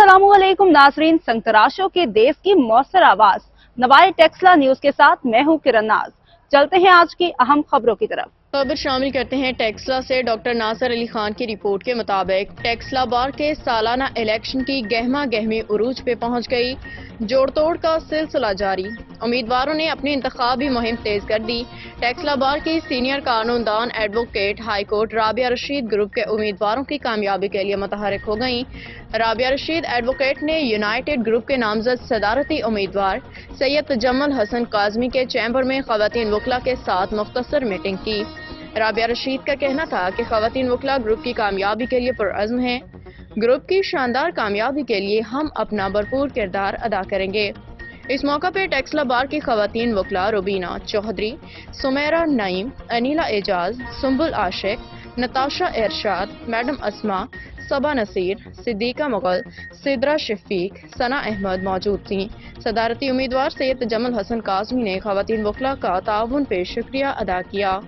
अस्सलामुअलैकुम नाजरीन, संतराशों के देश की मौसर आवाज नवाए टेक्सला न्यूज के साथ मैं हूं किरण नाज। चलते हैं आज की अहम खबरों की तरफ। खबर शामिल करते हैं टेक्सला से। डॉक्टर नासिर अली खान की रिपोर्ट के मुताबिक टेक्सला बार के सालाना इलेक्शन की गहमा गहमी उरूज पे पहुंच गई। जोड़ तोड़ का सिलसिला जारी, उम्मीदवारों ने अपनी इंतखाबी मुहिम तेज कर दी। टेक्सला बार की सीनियर कानूनदान advocate high court Rabia Rashid group के उम्मीदवारों की कामयाबी के लिए मुतहरिक हो गईं। राबिया रशीद एडवोकेट ने यूनाइटेड ग्रुप के नामजद सदारती उम्मीदवार सैयद तजम्मुल हसन काजमी के चैम्बर में खवातीन वकला के साथ मुख्तसर मीटिंग की। राबिया रशीद का कहना था कि खवातीन वकला ग्रुप की कामयाबी के लिए पुरअज़्म हैं। ग्रुप की शानदार कामयाबी के लिए हम अपना भरपूर किरदार अदा करेंगे। इस मौका पर टेक्सला बार की खवातीन वकला रुबीना चौधरी, सुमेरा नईम, अनीला एजाज, सुम्बुल आशिक, नताशा इरशाद, मैडम अस्मा, सबा नसीर, सिद्दीका मुगल, सिद्रा शफीक, सना अहमद मौजूद थीं। सदारती उम्मीदवार सैयद तजम्मुल हसन काज़मी ने खवातीन वकला का ताउन पे शुक्रिया अदा किया।